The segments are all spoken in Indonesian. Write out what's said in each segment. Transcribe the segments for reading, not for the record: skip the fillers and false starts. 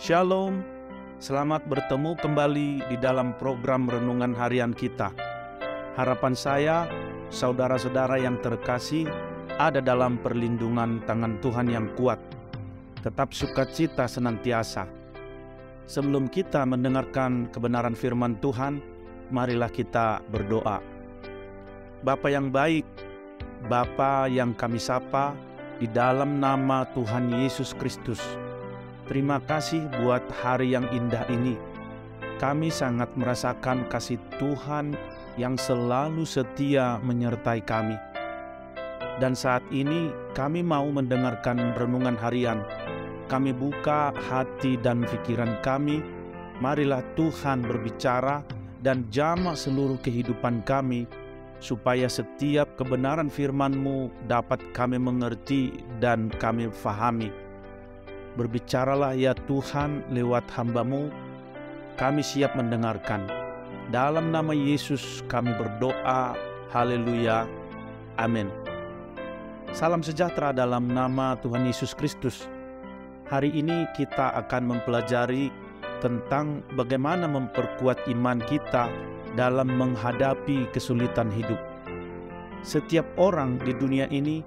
Shalom, selamat bertemu kembali di dalam program Renungan Harian kita. Harapan saya, saudara-saudara yang terkasih, ada dalam perlindungan tangan Tuhan yang kuat. Tetap sukacita senantiasa. Sebelum kita mendengarkan kebenaran firman Tuhan, marilah kita berdoa. Bapa yang baik, Bapa yang kami sapa, di dalam nama Tuhan Yesus Kristus, terima kasih buat hari yang indah ini. Kami sangat merasakan kasih Tuhan yang selalu setia menyertai kami. Dan saat ini kami mau mendengarkan renungan harian. Kami buka hati dan pikiran kami. Marilah Tuhan berbicara dan jamah seluruh kehidupan kami, supaya setiap kebenaran firman-Mu dapat kami mengerti dan kami fahami. Berbicaralah ya Tuhan lewat hamba-Mu, kami siap mendengarkan. Dalam nama Yesus kami berdoa, haleluya, amin. Salam sejahtera dalam nama Tuhan Yesus Kristus. Hari ini kita akan mempelajari tentang bagaimana memperkuat iman kita dalam menghadapi kesulitan hidup. Setiap orang di dunia ini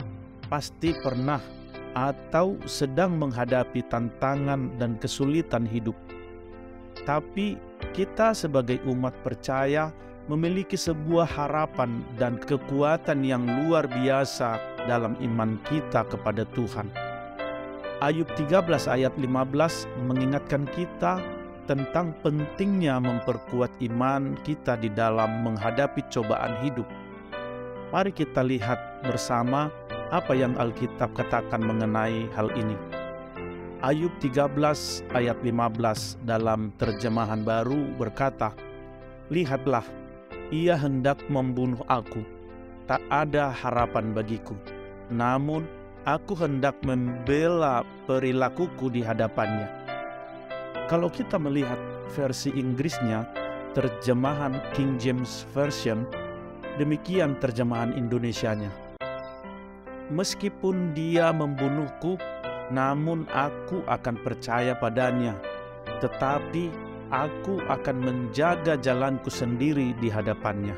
pasti pernah atau sedang menghadapi tantangan dan kesulitan hidup. Tapi kita sebagai umat percaya memiliki sebuah harapan dan kekuatan yang luar biasa dalam iman kita kepada Tuhan. Ayub 13 ayat 15 mengingatkan kita tentang pentingnya memperkuat iman kita di dalam menghadapi cobaan hidup. Mari kita lihat bersama apa yang Alkitab katakan mengenai hal ini. Ayub 13 ayat 15 dalam terjemahan baru berkata, "Lihatlah, ia hendak membunuh aku, tak ada harapan bagiku. Namun aku hendak membela perilakuku di hadapannya." Kalau kita melihat versi Inggrisnya, terjemahan King James Version, demikian terjemahan Indonesianya. "Meskipun dia membunuhku, namun aku akan percaya padanya. Tetapi aku akan menjaga jalanku sendiri di hadapannya."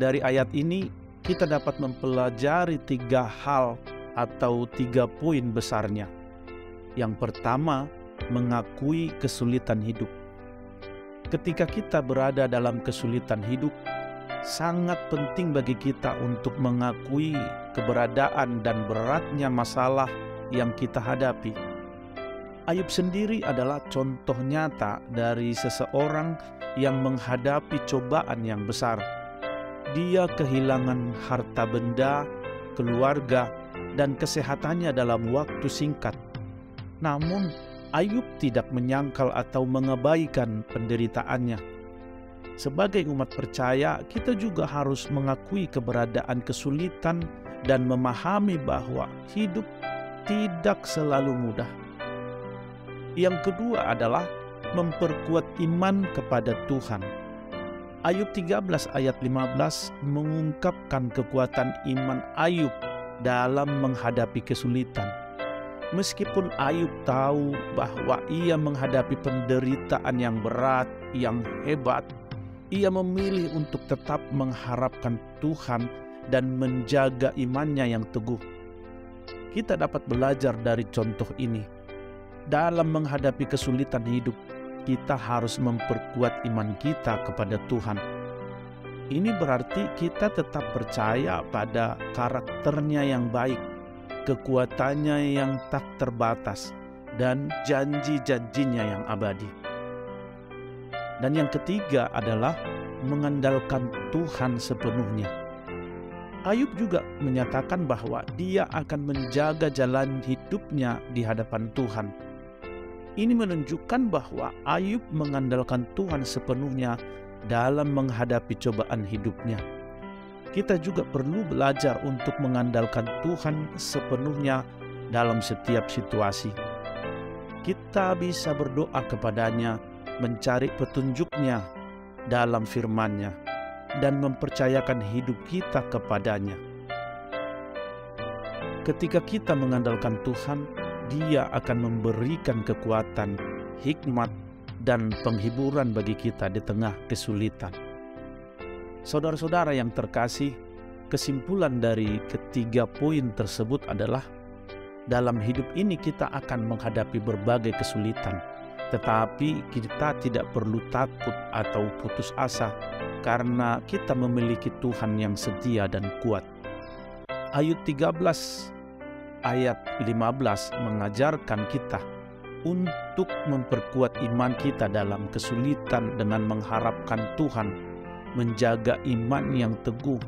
Dari ayat ini, kita dapat mempelajari 3 hal atau 3 poin besarnya. Yang pertama, mengakui kesulitan hidup. Ketika kita berada dalam kesulitan hidup, sangat penting bagi kita untuk mengakui keberadaan dan beratnya masalah yang kita hadapi. Ayub sendiri adalah contoh nyata dari seseorang yang menghadapi cobaan yang besar. Dia kehilangan harta benda, keluarga, dan kesehatannya dalam waktu singkat. Namun, Ayub tidak menyangkal atau mengabaikan penderitaannya. Sebagai umat percaya, kita juga harus mengakui keberadaan kesulitan dan memahami bahwa hidup tidak selalu mudah. Yang kedua adalah memperkuat iman kepada Tuhan. Ayub 13 ayat 15 mengungkapkan kekuatan iman Ayub dalam menghadapi kesulitan. Meskipun Ayub tahu bahwa ia menghadapi penderitaan yang berat, yang hebat, ia memilih untuk tetap mengharapkan Tuhan dan menjaga imannya yang teguh. Kita dapat belajar dari contoh ini. Dalam menghadapi kesulitan hidup, kita harus memperkuat iman kita kepada Tuhan. Ini berarti kita tetap percaya pada karakternya yang baik, kekuatannya yang tak terbatas, dan janji-janjinya yang abadi. Dan yang ketiga adalah mengandalkan Tuhan sepenuhnya. Ayub juga menyatakan bahwa dia akan menjaga jalan hidupnya di hadapan Tuhan. Ini menunjukkan bahwa Ayub mengandalkan Tuhan sepenuhnya dalam menghadapi cobaan hidupnya. Kita juga perlu belajar untuk mengandalkan Tuhan sepenuhnya dalam setiap situasi. Kita bisa berdoa kepadanya, mencari petunjuknya dalam firman-Nya, dan mempercayakan hidup kita kepadanya. Ketika kita mengandalkan Tuhan, Dia akan memberikan kekuatan hikmat, dan penghiburan bagi kita di tengah kesulitan. Saudara-saudara yang terkasih, kesimpulan dari ketiga poin tersebut adalah dalam hidup ini kita akan menghadapi berbagai kesulitan, tetapi kita tidak perlu takut atau putus asa karena kita memiliki Tuhan yang setia dan kuat. Ayat 13 ayat 15 mengajarkan kita untuk memperkuat iman kita dalam kesulitan dengan mengharapkan Tuhan, menjaga iman yang teguh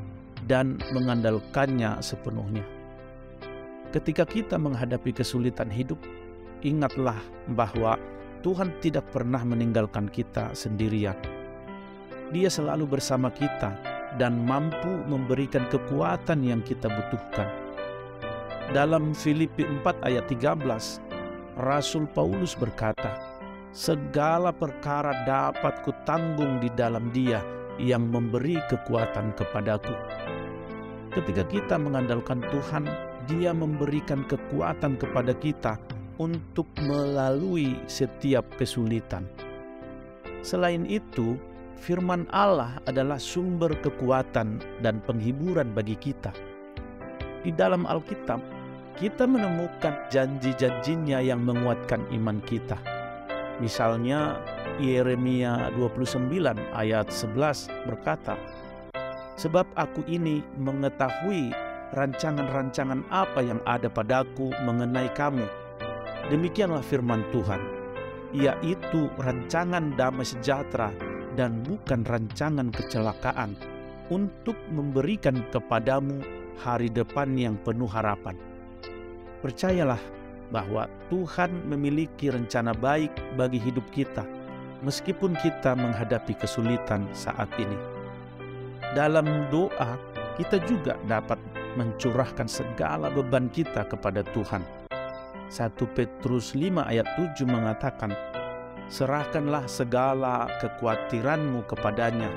dan mengandalkannya sepenuhnya. Ketika kita menghadapi kesulitan hidup, ingatlah bahwa Tuhan tidak pernah meninggalkan kita sendirian. Dia selalu bersama kita dan mampu memberikan kekuatan yang kita butuhkan. Dalam Filipi 4 ayat 13, Rasul Paulus berkata, "Segala perkara dapat kutanggung di dalam Dia yang memberi kekuatan kepadaku." Ketika kita mengandalkan Tuhan, Dia memberikan kekuatan kepada kita untuk melalui setiap kesulitan. Selain itu, firman Allah adalah sumber kekuatan dan penghiburan bagi kita. Di dalam Alkitab, kita menemukan janji-janjinya yang menguatkan iman kita. Misalnya, Yeremia 29 ayat 11 berkata, "Sebab aku ini mengetahui rancangan-rancangan apa yang ada padaku mengenai kamu. Demikianlah firman Tuhan, yaitu rancangan damai sejahtera dan bukan rancangan kecelakaan, untuk memberikan kepadamu hari depan yang penuh harapan." Percayalah bahwa Tuhan memiliki rencana baik bagi hidup kita, meskipun kita menghadapi kesulitan saat ini. Dalam doa, kita juga dapat mencurahkan segala beban kita kepada Tuhan. 1 Petrus 5 ayat 7 mengatakan, "Serahkanlah segala kekhawatiranmu kepadanya,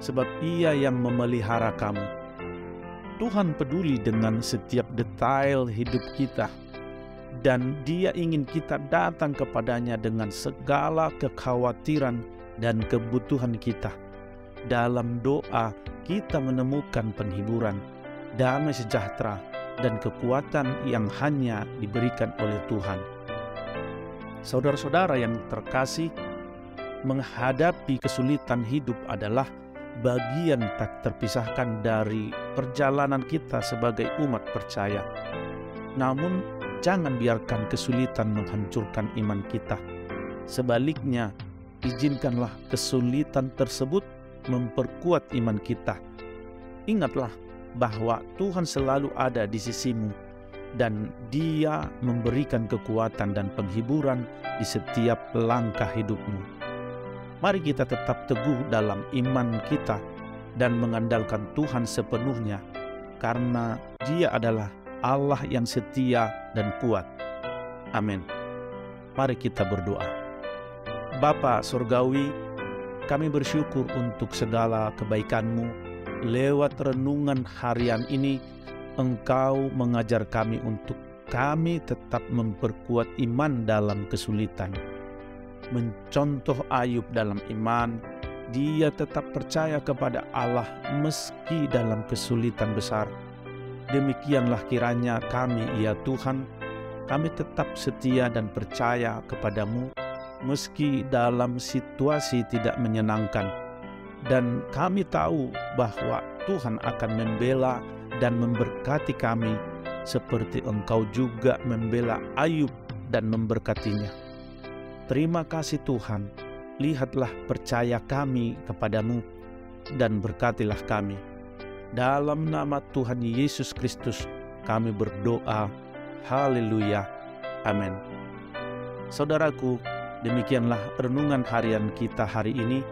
sebab Ia yang memelihara kamu." Tuhan peduli dengan setiap detail hidup kita, dan Dia ingin kita datang kepadanya dengan segala kekhawatiran dan kebutuhan kita. Dalam doa, kita menemukan penghiburan, damai sejahtera, dan kekuatan yang hanya diberikan oleh Tuhan. Saudara-saudara yang terkasih, menghadapi kesulitan hidup adalah bagian tak terpisahkan dari perjalanan kita sebagai umat percaya. Namun, jangan biarkan kesulitan menghancurkan iman kita. Sebaliknya, izinkanlah kesulitan tersebut memperkuat iman kita. Ingatlah bahwa Tuhan selalu ada di sisimu dan Dia memberikan kekuatan dan penghiburan di setiap langkah hidupmu. Mari kita tetap teguh dalam iman kita dan mengandalkan Tuhan sepenuhnya, karena Dia adalah Allah yang setia dan kuat. Amin. Mari kita berdoa. Bapa Surgawi, kami bersyukur untuk segala kebaikan-Mu. Lewat renungan harian ini, Engkau mengajar kami untuk kami tetap memperkuat iman dalam kesulitan. Mencontoh Ayub dalam iman, dia tetap percaya kepada Allah meski dalam kesulitan besar. Demikianlah kiranya kami, ya Tuhan, kami tetap setia dan percaya kepadamu meski dalam situasi tidak menyenangkan. Dan kami tahu bahwa Tuhan akan membela dan memberkati kami seperti Engkau juga membela Ayub dan memberkatinya. Terima kasih Tuhan, lihatlah percaya kami kepadamu dan berkatilah kami. Dalam nama Tuhan Yesus Kristus kami berdoa. Haleluya. Amin. Saudaraku, demikianlah renungan harian kita hari ini.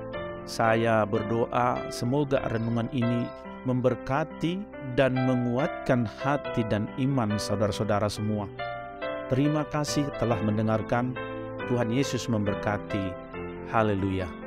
Saya berdoa semoga renungan ini memberkati dan menguatkan hati dan iman saudara-saudara semua. Terima kasih telah mendengarkan. Tuhan Yesus memberkati. Haleluya.